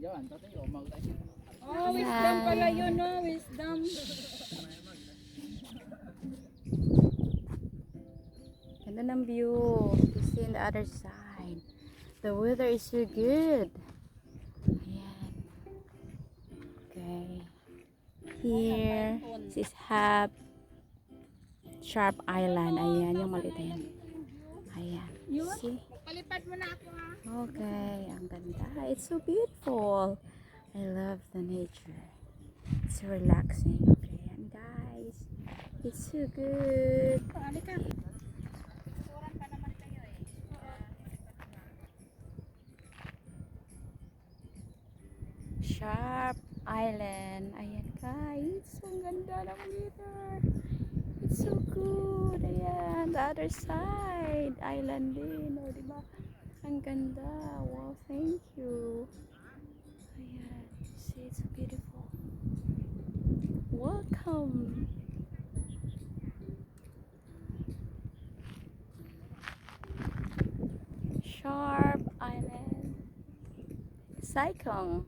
Oh, wisdom pala yun, no? Wisdom. Ganda ng view. You see on the other side. The weather is so good. Ayan. Okay. Here, this is Sharp Island. Ayan, yung maliit na yan. Ayan. See? Palipad mo na ako, ha? Okay, ang ganda. It's so beautiful. I love the nature. It's so relaxing. Okay, and guys, it's so good. Halika. Turan pa naman kayo, eh. Sharp Island. Ayan guys, ang ganda ng weather. It's so good. Ayan, the other side. Island din. O, diba? Ang ganda. Wow, thank you. Ayan. See, it's so beautiful. Welcome. Sharp Island. Saikung.